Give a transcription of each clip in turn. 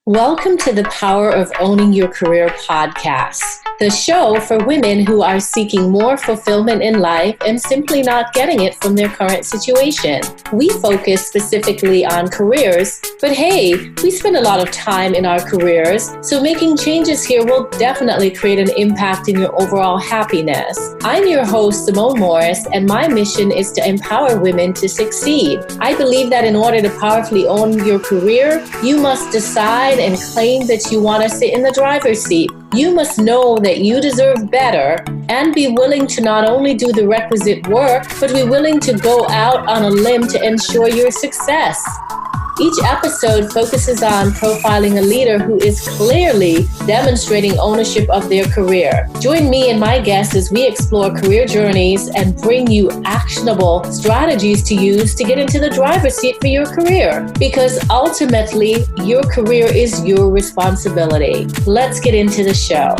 Welcome to the Power of Owning Your Career podcast, the show for women who are seeking more fulfillment in life and simply not getting it from their current situation. We focus specifically on careers, but hey, we spend a lot of time in our careers, so making changes here will definitely create an impact in your overall happiness. I'm your host, Simone Morris, and my mission is to empower women to succeed. I believe that in order to powerfully own your career, you must decide and claim that you want to sit in the driver's seat. You must know that you deserve better and be willing to not only do the requisite work, but be willing to go out on a limb to ensure your success. Each episode focuses on profiling a leader who is clearly demonstrating ownership of their career. Join me and my guests as we explore career journeys and bring you actionable strategies to use to get into the driver's seat for your career. Because ultimately, your career is your responsibility. Let's get into the show.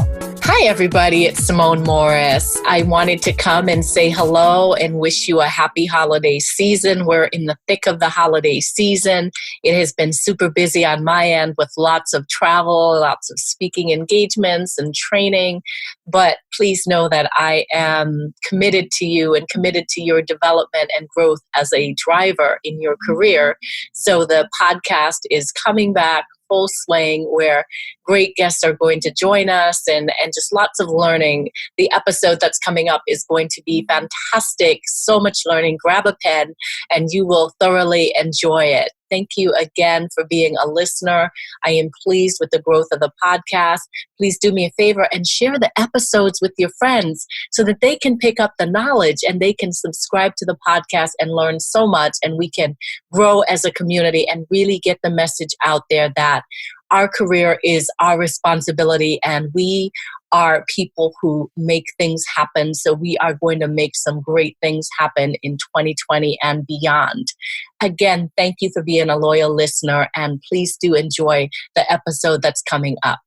Hi, everybody. It's Simone Morris. I wanted to come and say hello and wish you a happy holiday season. We're in the thick of the holiday season. It has been super busy on my end with lots of travel, lots of speaking engagements and training. But please know that I am committed to you and committed to your development and growth as a driver in your career. So the podcast is coming back full swing, where great guests are going to join us and just lots of learning. The episode that's coming up is going to be fantastic. So much learning. Grab a pen and you will thoroughly enjoy it. Thank you again for being a listener. I am pleased with the growth of the podcast. Please do me a favor and share the episodes with your friends so that they can pick up the knowledge and they can subscribe to the podcast and learn so much, and we can grow as a community and really get the message out there that our career is our responsibility and we are people who make things happen. So we are going to make some great things happen in 2020 and beyond. Again, thank you for being a loyal listener, and please do enjoy the episode that's coming up.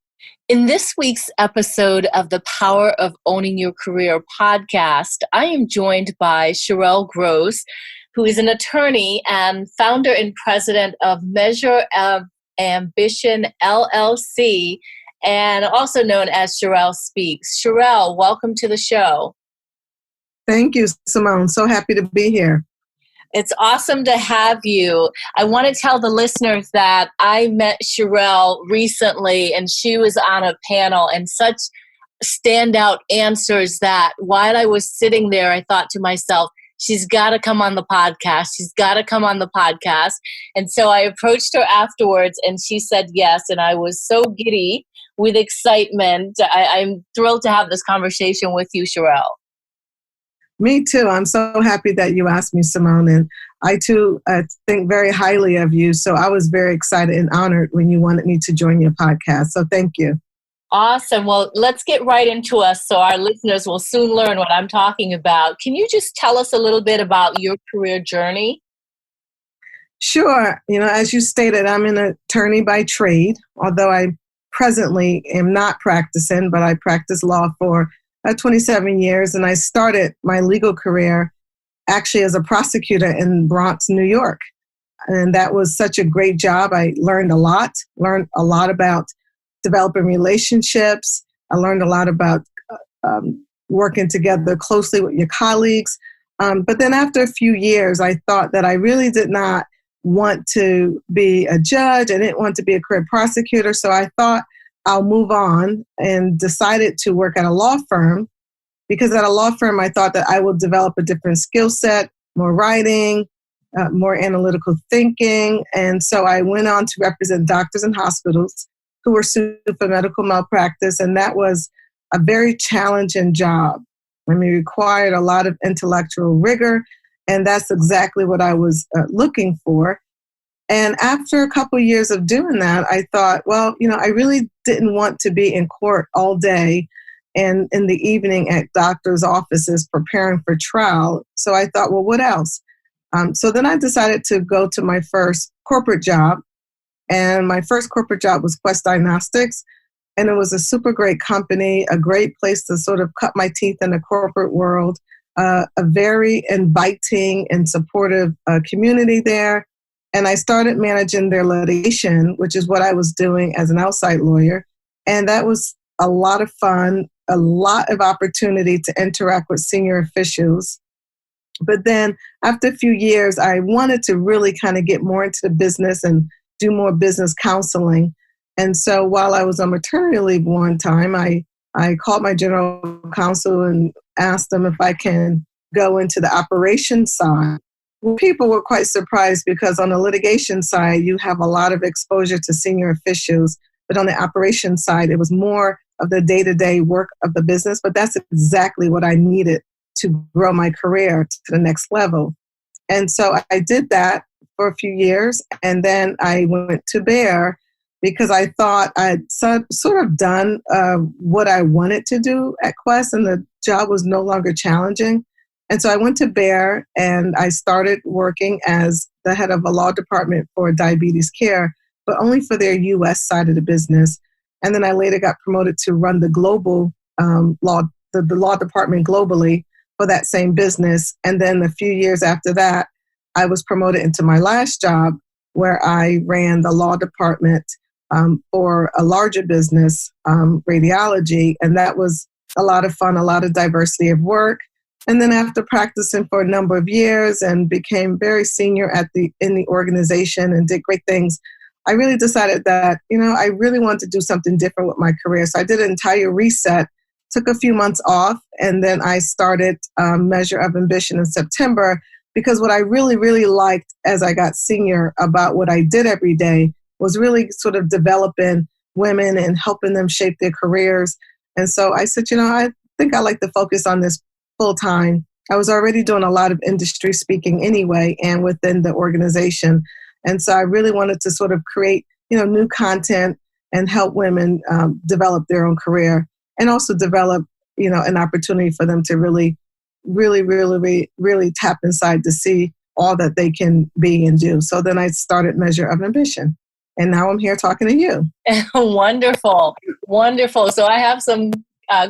In this week's episode of the Power of Owning Your Career podcast, I am joined by Sherelle Gross, who is an attorney and founder and president of Measure of Ambition LLC, and also known as Sherelle Speaks. Sherelle, welcome to the show. Thank you, Simone. So happy to be here. It's awesome to have you. I want to tell the listeners that I met Sherelle recently, and she was on a panel and such standout answers that while I was sitting there, I thought to myself, she's got to come on the podcast. She's got to come on the podcast. And so I approached her afterwards and she said yes. And I was so giddy with excitement. I'm thrilled to have this conversation with you, Sherelle. Me too. I'm so happy that you asked me, Simone. And I too think very highly of you. So I was very excited and honored when you wanted me to join your podcast. So thank you. Awesome. Well, let's get right into us so our listeners will soon learn what I'm talking about. Can you just tell us a little bit about your career journey? Sure. As you stated, I'm an attorney by trade, although I presently am not practicing, but I practiced law for 27 years. And I started my legal career actually as a prosecutor in Bronx, New York. And that was such a great job. I learned a lot about developing relationships. I learned a lot about working together closely with your colleagues. But then after a few years, I thought that I really did not want to be a judge. I didn't want to be a career prosecutor. So I thought I'll move on and decided to work at a law firm, because at a law firm, I thought that I would develop a different skill set, more writing, more analytical thinking. And so I went on to represent doctors and hospitals who were sued for medical malpractice. And that was a very challenging job. It required a lot of intellectual rigor. And that's exactly what I was looking for. And after a couple of years of doing that, I thought, well, I really didn't want to be in court all day and in the evening at doctors' offices preparing for trial. So I thought, well, what else? So then I decided to go to my first corporate job. And my first corporate job was Quest Diagnostics. And it was a super great company, a great place to sort of cut my teeth in the corporate world, a very inviting and supportive community there. And I started managing their litigation, which is what I was doing as an outside lawyer. And that was a lot of fun, a lot of opportunity to interact with senior officials. But then after a few years, I wanted to really kind of get more into the business and do more business counseling. And so while I was on maternity leave one time, I called my general counsel and asked them if I can go into the operations side. Well, people were quite surprised because on the litigation side, you have a lot of exposure to senior officials. But on the operations side, it was more of the day-to-day work of the business. But that's exactly what I needed to grow my career to the next level. And so I did that for a few years. And then I went to Bayer because I thought I'd sort of done what I wanted to do at Quest, and the job was no longer challenging. And so I went to Bayer and I started working as the head of a law department for diabetes care, but only for their U.S. side of the business. And then I later got promoted to run the global law department globally for that same business. And then a few years after that, I was promoted into my last job where I ran the law department for a larger business, radiology. And that was a lot of fun, a lot of diversity of work. And then after practicing for a number of years and became very senior in the organization and did great things, I really decided that, I really wanted to do something different with my career. So I did an entire reset, took a few months off, and then I started Measure of Ambition in September, because what I really, really liked as I got senior about what I did every day was really sort of developing women and helping them shape their careers. And so I said, I think I like to focus on this full time. I was already doing a lot of industry speaking anyway, and within the organization. And so I really wanted to sort of create, new content and help women develop their own career, and also develop, an opportunity for them to really, really, really, really tap inside to see all that they can be and do. So then I started Measure of Ambition. And now I'm here talking to you. Wonderful. Wonderful. So I have some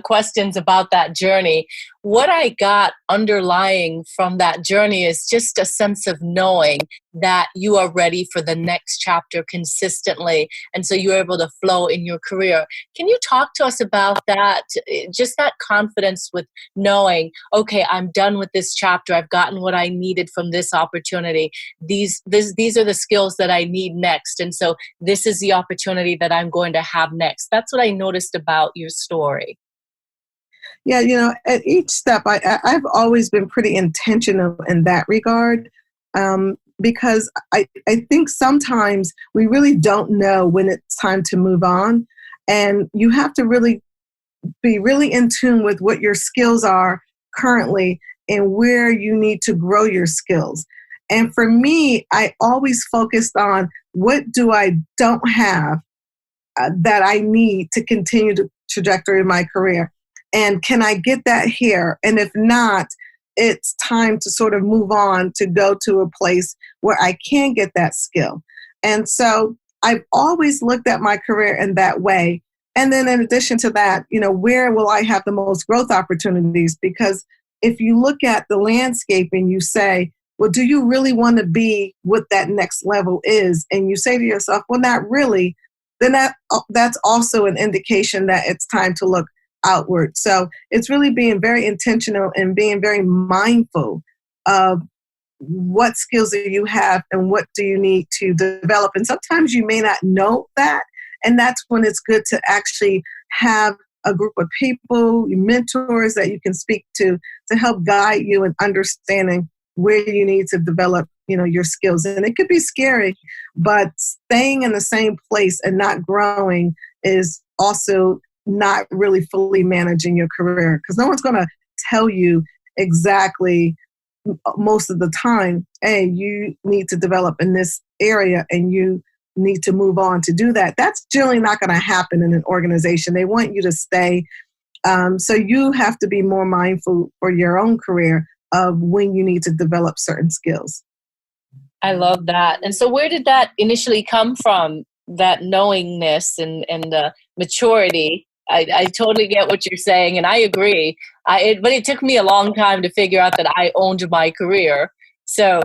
questions about that journey. What I got underlying from that journey is just a sense of knowing that you are ready for the next chapter consistently. And so you're able to flow in your career. Can you talk to us about that? Just that confidence with knowing, okay, I'm done with this chapter. I've gotten what I needed from this opportunity. These are the skills that I need next. And so this is the opportunity that I'm going to have next. That's what I noticed about your story. Yeah, at each step, I've always been pretty intentional in that regard, because I think sometimes we really don't know when it's time to move on. And you have to really be really in tune with what your skills are currently and where you need to grow your skills. And for me, I always focused on what do I don't have that I need to continue the trajectory of my career. And can I get that here? And if not, it's time to sort of move on to go to a place where I can get that skill. And so I've always looked at my career in that way. And then in addition to that, where will I have the most growth opportunities? Because if you look at the landscape and you say, well, do you really want to be what that next level is? And you say to yourself, well, not really. Then that's also an indication that it's time to look outward. So it's really being very intentional and being very mindful of what skills do you have and what do you need to develop. And sometimes you may not know that. And that's when it's good to actually have a group of people, mentors that you can speak to help guide you in understanding where you need to develop, your skills. And it could be scary, but staying in the same place and not growing is also not really fully managing your career, because no one's going to tell you exactly most of the time, hey, you need to develop in this area and you need to move on to do that. That's generally not going to happen in an organization. They want you to stay. So you have to be more mindful for your own career of when you need to develop certain skills. I love that. And so where did that initially come from, that knowingness and maturity? I totally get what you're saying, and I agree. But it took me a long time to figure out that I owned my career. So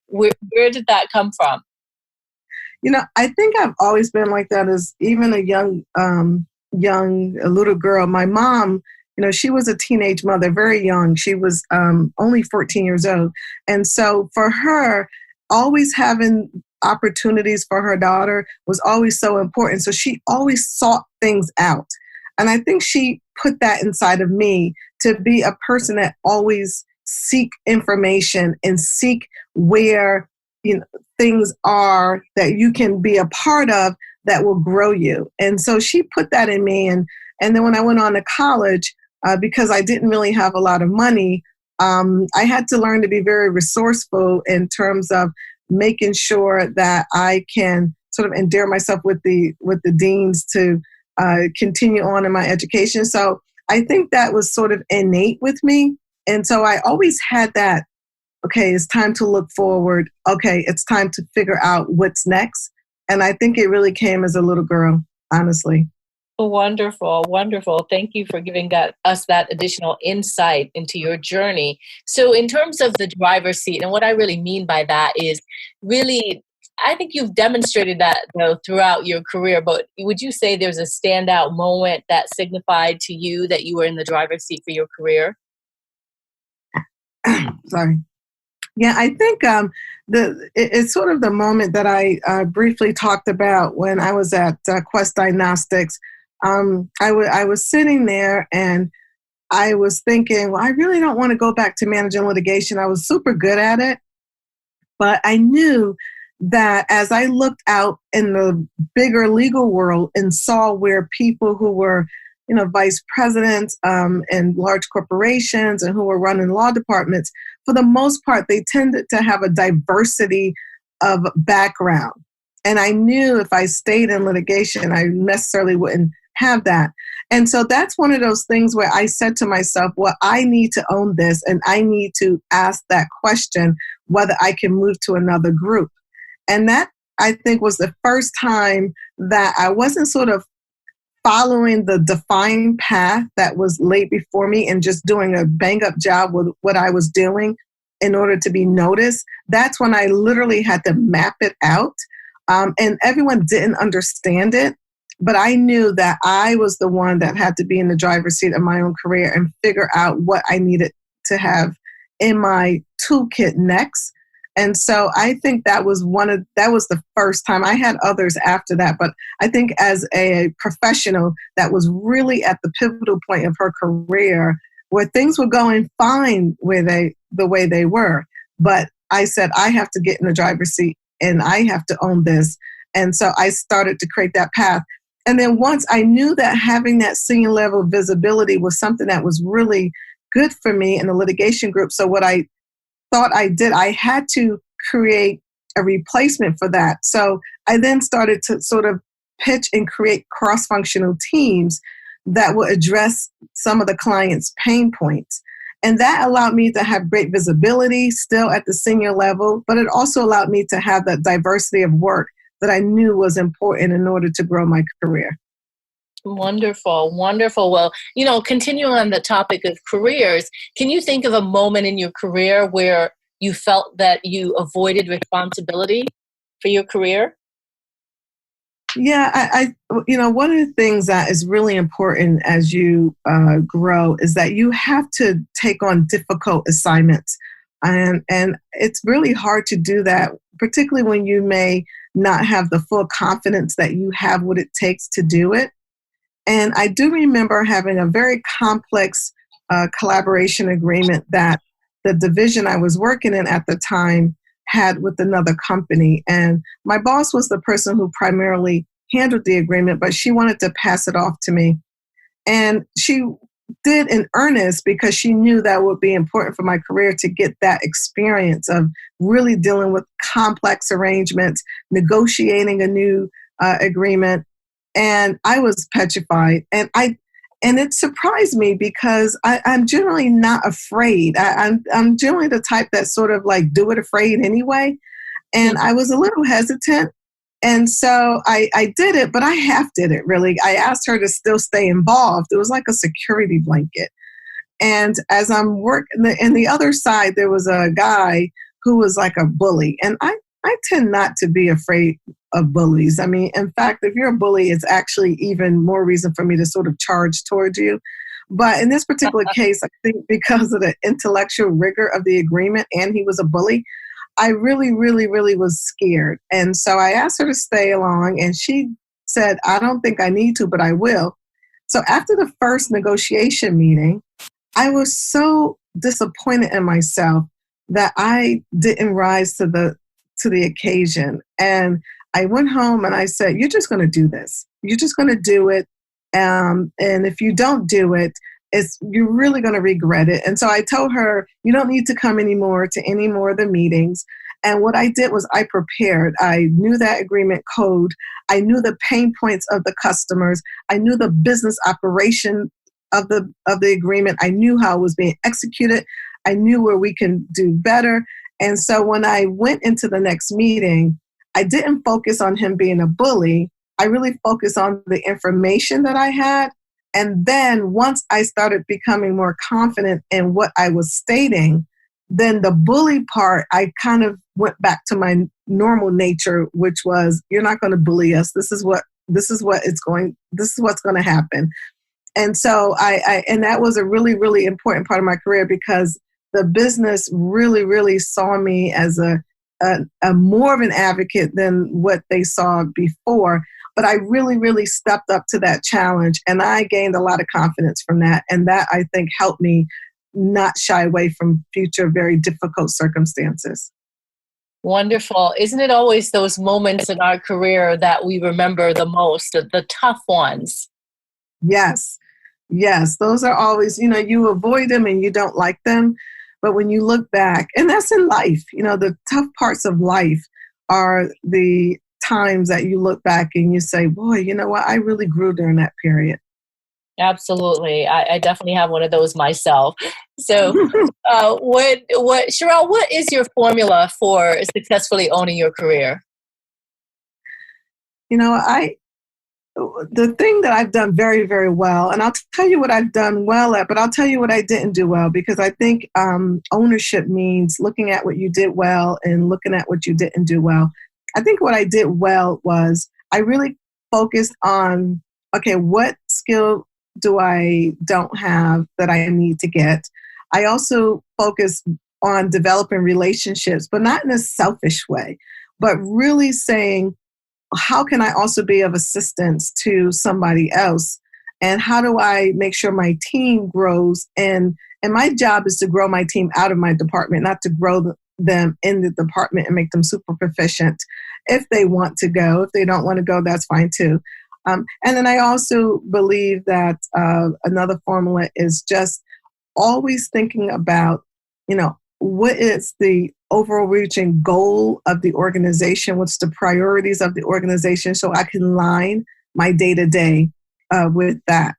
Where did that come from? I think I've always been like that as even a a little girl. My mom, she was a teenage mother, very young. She was only 14 years old. And so for her, always having opportunities for her daughter was always so important. So she always sought things out. And I think she put that inside of me to be a person that always seek information and seek where things are that you can be a part of that will grow you. And so she put that in me. And then when I went on to college, because I didn't really have a lot of money, I had to learn to be very resourceful in terms of making sure that I can sort of endear myself with the deans to continue on in my education. So I think that was sort of innate with me. And so I always had that, okay, it's time to look forward. Okay, it's time to figure out what's next. And I think it really came as a little girl, honestly. Wonderful, wonderful. Thank you for giving us that additional insight into your journey. So in terms of the driver's seat, and what I really mean by that is really, I think you've demonstrated that throughout your career, but would you say there's a standout moment that signified to you that you were in the driver's seat for your career? Sorry. Yeah, I think it's sort of the moment that I briefly talked about when I was at Quest Diagnostics. I was sitting there and I was thinking, well, I really don't want to go back to managing litigation. I was super good at it, but I knew that as I looked out in the bigger legal world and saw where people who were vice presidents in large corporations and who were running law departments, for the most part, they tended to have a diversity of background. And I knew if I stayed in litigation, I necessarily wouldn't have that. And so that's one of those things where I said to myself, well, I need to own this and I need to ask that question, whether I can move to another group. And that, I think, was the first time that I wasn't sort of following the defined path that was laid before me and just doing a bang-up job with what I was doing in order to be noticed. That's when I literally had to map it out. And everyone didn't understand it, but I knew that I was the one that had to be in the driver's seat of my own career and figure out what I needed to have in my toolkit next. And so I think that was the first time. I had others after that, but I think as a professional, that was really at the pivotal point of her career where things were going fine the way they were. But I said, I have to get in the driver's seat and I have to own this. And so I started to create that path. And then once I knew that having that senior level visibility was something that was really good for me in the litigation group. So what I thought I did, I had to create a replacement for that. So I then started to sort of pitch and create cross-functional teams that would address some of the client's pain points. And that allowed me to have great visibility still at the senior level, but it also allowed me to have that diversity of work that I knew was important in order to grow my career. Wonderful, wonderful. Well, continuing on the topic of careers, can you think of a moment in your career where you felt that you avoided responsibility for your career? Yeah, I one of the things that is really important as you grow is that you have to take on difficult assignments. And it's really hard to do that, particularly when you may not have the full confidence that you have what it takes to do it. And I do remember having a very complex collaboration agreement that the division I was working in at the time had with another company. And my boss was the person who primarily handled the agreement, but she wanted to pass it off to me. And she did in earnest because she knew that would be important for my career to get that experience of really dealing with complex arrangements, negotiating a new agreement. And I was petrified. And it surprised me because I'm generally not afraid. I'm generally the type that sort of like do it afraid anyway. And I was a little hesitant. And so I did it, but I half did it really. I asked her to still stay involved. It was like a security blanket. And as I'm working, in the other side, there was a guy who was like a bully. And I tend not to be afraid of bullies. I mean, in fact, if you're a bully, it's actually even more reason for me to sort of charge towards you. But in this particular case, I think because of the intellectual rigor of the agreement and he was a bully, I really, really, really was scared. And so I asked her to stay along, and she said, I don't think I need to, but I will. So after the first negotiation meeting, I was so disappointed in myself that I didn't rise to the occasion. And I went home and I said, you're just going to do this. You're just going to do it. And if you don't do it, you're really going to regret it. And so I told her, you don't need to come anymore to any more of the meetings. And what I did was I prepared. I knew that agreement code. I knew the pain points of the customers. I knew the business operation of the agreement. I knew how it was being executed. I knew where we can do better. And so when I went into the next meeting, I didn't focus on him being a bully. I really focused on the information that I had. And then once I started becoming more confident in what I was stating, then the bully part, I kind of went back to my normal nature, which was, you're not going to bully us. This is what's going to happen. And so and that was a really, really important part of my career, because the business really, really saw me as a more of an advocate than what they saw before. But I really, really stepped up to that challenge, and I gained a lot of confidence from that. And that, I think, helped me not shy away from future very difficult circumstances. Wonderful. Isn't it always those moments in our career that we remember the most, the tough ones? Yes. Yes. Those are always, you avoid them and you don't like them. But when you look back, and that's in life, the tough parts of life are the times that you look back and you say, boy, you know what? I really grew during that period. Absolutely. I definitely have one of those myself. So Sherelle, what is your formula for successfully owning your career? The thing that I've done very, very well, and I'll tell you what I've done well at, but I'll tell you what I didn't do well, because I think ownership means looking at what you did well and looking at what you didn't do well. I think what I did well was I really focused on, okay, what skill do I don't have that I need to get? I also focused on developing relationships, but not in a selfish way, but really saying, how can I also be of assistance to somebody else? And how do I make sure my team grows? And my job is to grow my team out of my department, not to grow them in the department and make them super proficient if they want to go. If they don't want to go, that's fine too. And then I also believe that another formula is just always thinking about, what is the overreaching goal of the organization? What's the priorities of the organization? So I can line my day-to-day with that.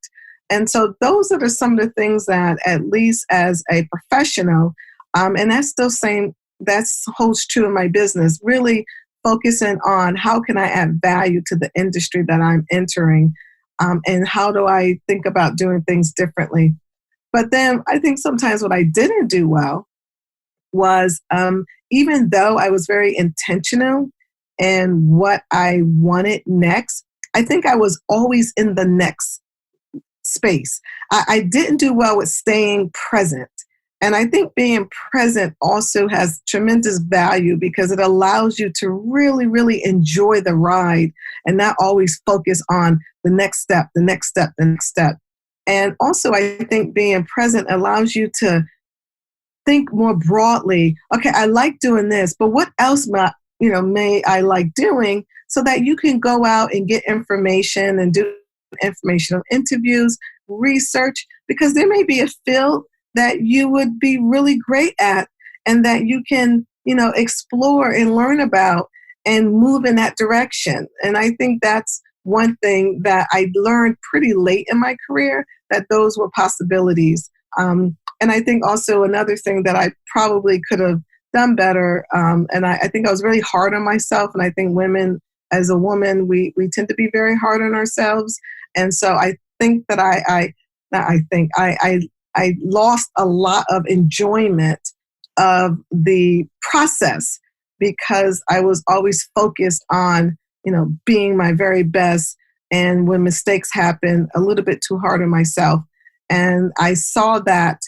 And so those are some of the things that, at least as a professional, and that holds true in my business, really focusing on how can I add value to the industry that I'm entering, and how do I think about doing things differently. But then I think sometimes what I didn't do well was, even though I was very intentional in what I wanted next, I think I was always in the next space. I didn't do well with staying present. And I think being present also has tremendous value, because it allows you to really, really enjoy the ride and not always focus on the next step, the next step, the next step. And also, I think being present allows you to think more broadly. Okay, I like doing this, but what else may I like doing, so that you can go out and get information and do informational interviews, research, because there may be a field that you would be really great at and that you can, explore and learn about and move in that direction. And I think that's one thing that I learned pretty late in my career, that those were possibilities. And I think also another thing that I probably could have done better, and I think I was really hard on myself, and I think women, as a woman, we tend to be very hard on ourselves. And so I think that I lost a lot of enjoyment of the process because I was always focused on, being my very best. And when mistakes happen, a little bit too hard on myself. And I saw that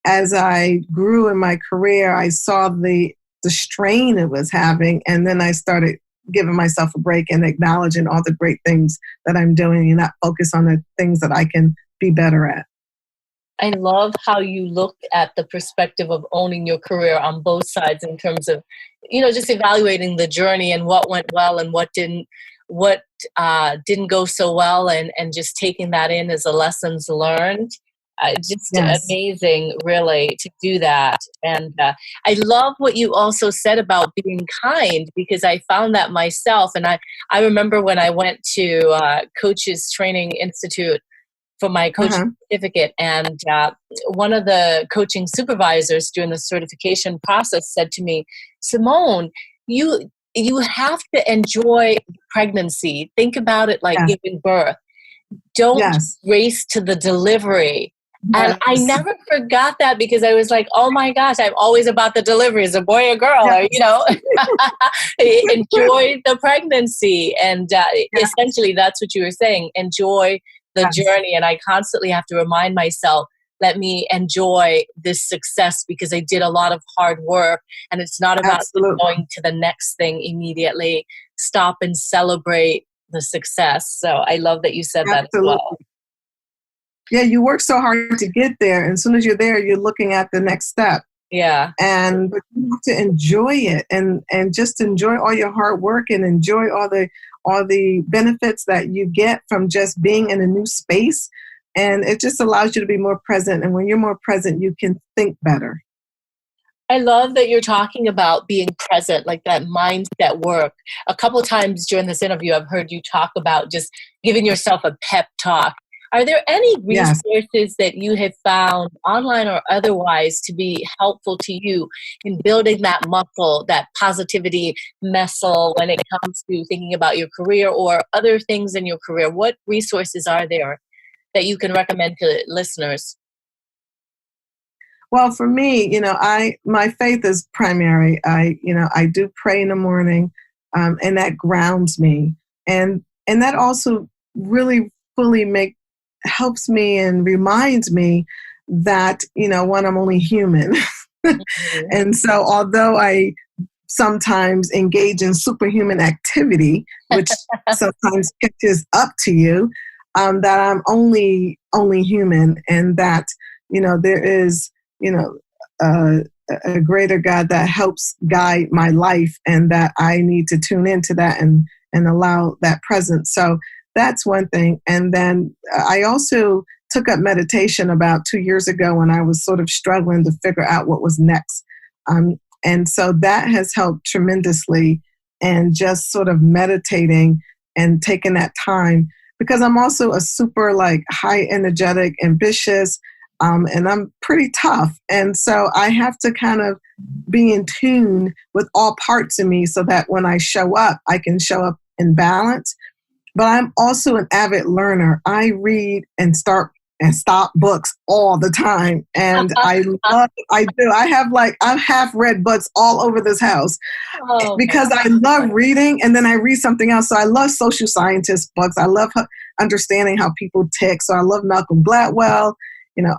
as I grew in my career, I saw the strain it was having. And then I started giving myself a break and acknowledging all the great things that I'm doing and not focus on the things that I can be better at. I love how you look at the perspective of owning your career on both sides in terms of, just evaluating the journey and what went well and what didn't go so well, and just taking that in as a lessons learned. Just Yes. amazing, really, to do that. And I love what you also said about being kind, because I found that myself. And I remember when I went to Coaches Training Institute for my coaching certificate, and one of the coaching supervisors during the certification process said to me, Simone, you have to enjoy pregnancy. Think about it like giving birth. Don't race to the delivery. And I never forgot that, because I was like, oh my gosh, I'm always about the delivery. Is a boy or girl? Or, enjoy the pregnancy. And essentially that's what you were saying. Enjoy the journey. And I constantly have to remind myself, let me enjoy this success, because I did a lot of hard work, and it's not about going to the next thing immediately. Stop and celebrate the success. So I love that you said that as well. Yeah, you work so hard to get there, and as soon as you're there, you're looking at the next step. Yeah. But you have to enjoy it and just enjoy all your hard work and enjoy all the benefits that you get from just being in a new space. And it just allows you to be more present. And when you're more present, you can think better. I love that you're talking about being present, like that mindset work. A couple of times during this interview, I've heard you talk about just giving yourself a pep talk. Are there any resources that you have found, online or otherwise, to be helpful to you in building that muscle, that positivity muscle, when it comes to thinking about your career or other things in your career? What resources are there that you can recommend to listeners? Well, for me, my faith is primary. I do pray in the morning, and that grounds me, and that also really fully helps me and reminds me that, one, I'm only human. And so although I sometimes engage in superhuman activity, which sometimes catches up to you, that I'm only human, and that, there is, a greater God that helps guide my life, and that I need to tune into that and allow that presence. So that's one thing. And then I also took up meditation about 2 years ago when I was sort of struggling to figure out what was next. And so that has helped tremendously, and just sort of meditating and taking that time, because I'm also a super high energetic, ambitious, and I'm pretty tough. And so I have to kind of be in tune with all parts of me so that when I show up, I can show up in balance. But I'm also an avid learner. I read and start and stop books all the time. And I do. I've half read books all over this house because I love reading, and then I read something else. So I love social scientist books. I love understanding how people tick. So I love Malcolm Gladwell.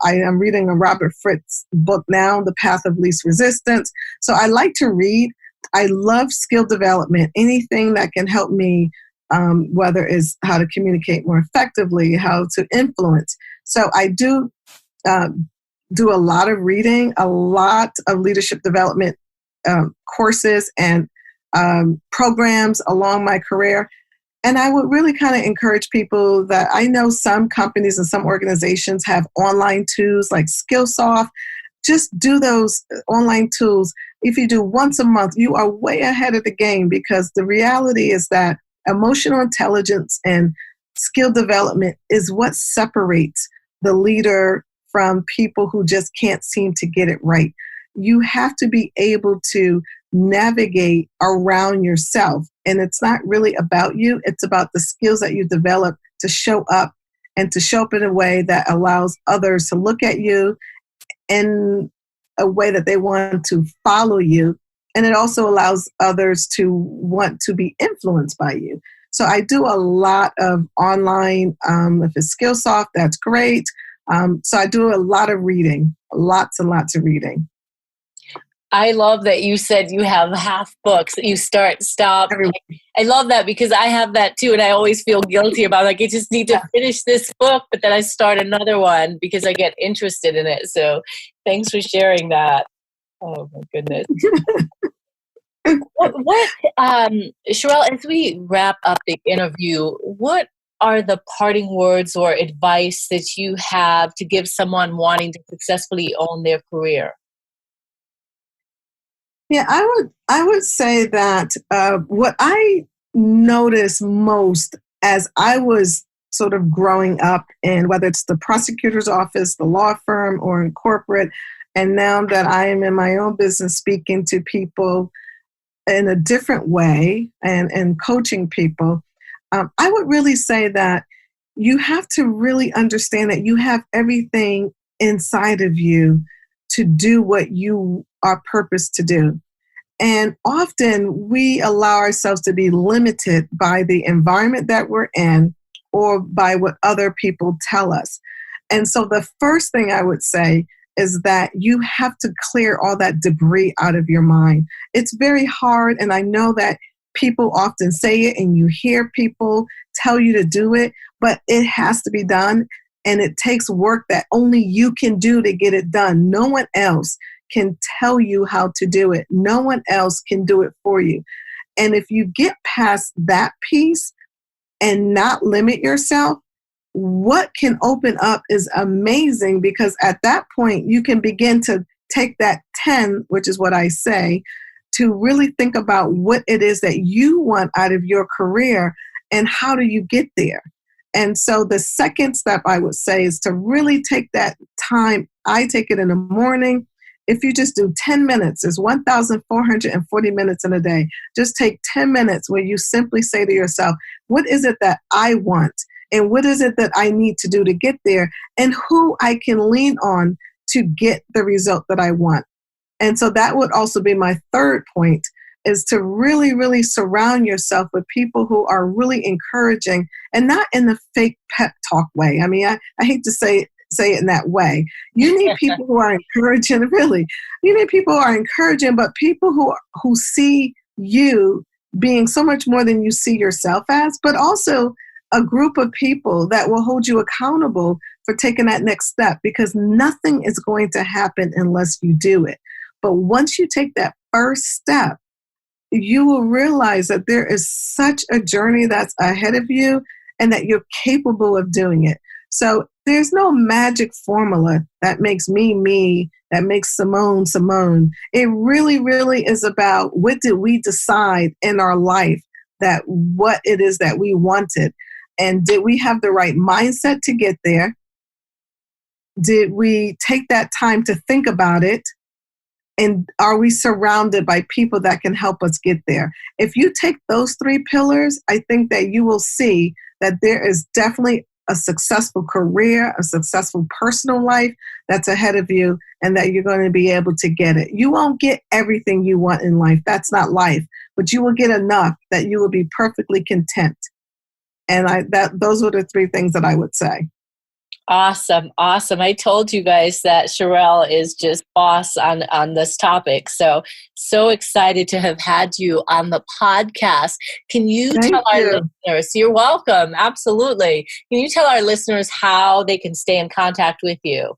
I am reading a Robert Fritz book now, The Path of Least Resistance. So I like to read. I love skill development, anything that can help me, whether it's how to communicate more effectively, how to influence. So I do a lot of reading, a lot of leadership development courses and programs along my career. And I would really kind of encourage people that I know some companies and some organizations have online tools like Skillsoft. Just do those online tools. If you do once a month, you are way ahead of the game, because the reality is that emotional intelligence and skill development is what separates the leader from people who just can't seem to get it right. You have to be able to navigate around yourself. And it's not really about you. It's about the skills that you develop to show up, and to show up in a way that allows others to look at you in a way that they want to follow you. And it also allows others to want to be influenced by you. So I do a lot of online. If it's Skillsoft, that's great. So I do a lot of reading, lots and lots of reading. I love that you said you have half books. You start, stop. I love that because I have that too. And I always feel guilty about I just need to finish this book, but then I start another one because I get interested in it. So thanks for sharing that. Oh my goodness. Sherelle, as we wrap up the interview, what are the parting words or advice that you have to give someone wanting to successfully own their career? Yeah, I would say that what I noticed most as I was sort of growing up, and whether it's the prosecutor's office, the law firm, or in corporate, and now that I am in my own business speaking to people in a different way and coaching people, I would really say that you have to really understand that you have everything inside of you to do what you are purposed to do. And often we allow ourselves to be limited by the environment that we're in or by what other people tell us. And so the first thing I would say is that you have to clear all that debris out of your mind. It's very hard, and I know that people often say it and you hear people tell you to do it, but it has to be done, and it takes work that only you can do to get it done. No one else can tell you how to do it. No one else can do it for you. And if you get past that piece and not limit yourself, what can open up is amazing, because at that point you can begin to take that 10, which is what I say, to really think about what it is that you want out of your career and how do you get there. And so the second step I would say is to really take that time. I take it in the morning. If you just do 10 minutes, it's 1,440 minutes in a day. Just take 10 minutes where you simply say to yourself, what is it that I want? And what is it that I need to do to get there? And who I can lean on to get the result that I want. And so that would also be my third point, is to really, really surround yourself with people who are really encouraging, and not in the fake pep talk way. I mean, I hate to say it in that way. You need people who are encouraging, really. You need people who are encouraging, but people who see you being so much more than you see yourself as, but also a group of people that will hold you accountable for taking that next step, because nothing is going to happen unless you do it. But once you take that first step, you will realize that there is such a journey that's ahead of you and that you're capable of doing it. So there's no magic formula that makes me, that makes Simone, Simone. It really, really is about what did we decide in our life that what it is that we wanted. And did we have the right mindset to get there? Did we take that time to think about it? And are we surrounded by people that can help us get there? If you take those three pillars, I think that you will see that there is definitely a successful career, a successful personal life that's ahead of you, and that you're going to be able to get it. You won't get everything you want in life. That's not life. But you will get enough that you will be perfectly content. And those are the three things that I would say. Awesome. I told you guys that Sherelle is just boss on this topic. So excited to have had you on the podcast. Can you tell our listeners, you're welcome. Absolutely. Can you tell our listeners how they can stay in contact with you?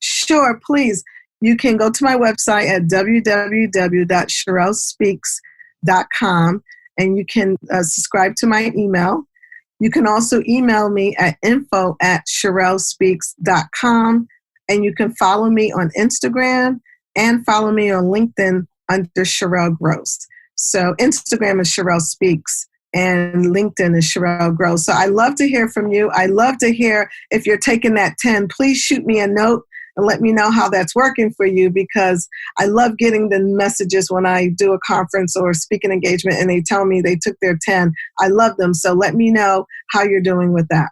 Sure, please. You can go to my website at www.sherellespeaks.com, and you can subscribe to my email. You can also email me at info@sherellespeaks.com, and you can follow me on Instagram and follow me on LinkedIn under Sherelle Gross. So Instagram is Sherelle Speaks and LinkedIn is Sherelle Gross. So I love to hear from you. I love to hear if you're taking that 10, please shoot me a note and let me know how that's working for you, because I love getting the messages when I do a conference or speaking engagement and they tell me they took their 10. I love them. So let me know how you're doing with that.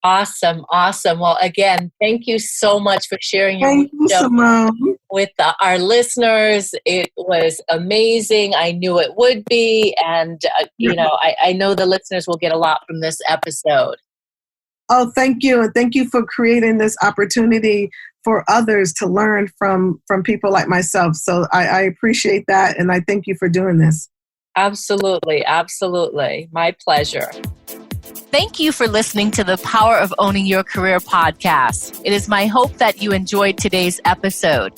Awesome. Well, again, thank you so much for sharing your Thank you, Simone. with our listeners. It was amazing. I knew it would be. And, I know the listeners will get a lot from this episode. Oh, thank you. And thank you for creating this opportunity for others to learn from people like myself. So I appreciate that. And I thank you for doing this. Absolutely. Absolutely. My pleasure. Thank you for listening to the Power of Owning Your Career podcast. It is my hope that you enjoyed today's episode.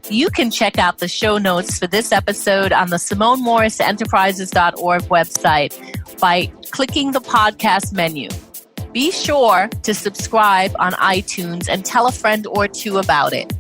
You can check out the show notes for this episode on the SimoneMorrisEnterprises.org website by clicking the podcast menu. Be sure to subscribe on iTunes and tell a friend or two about it.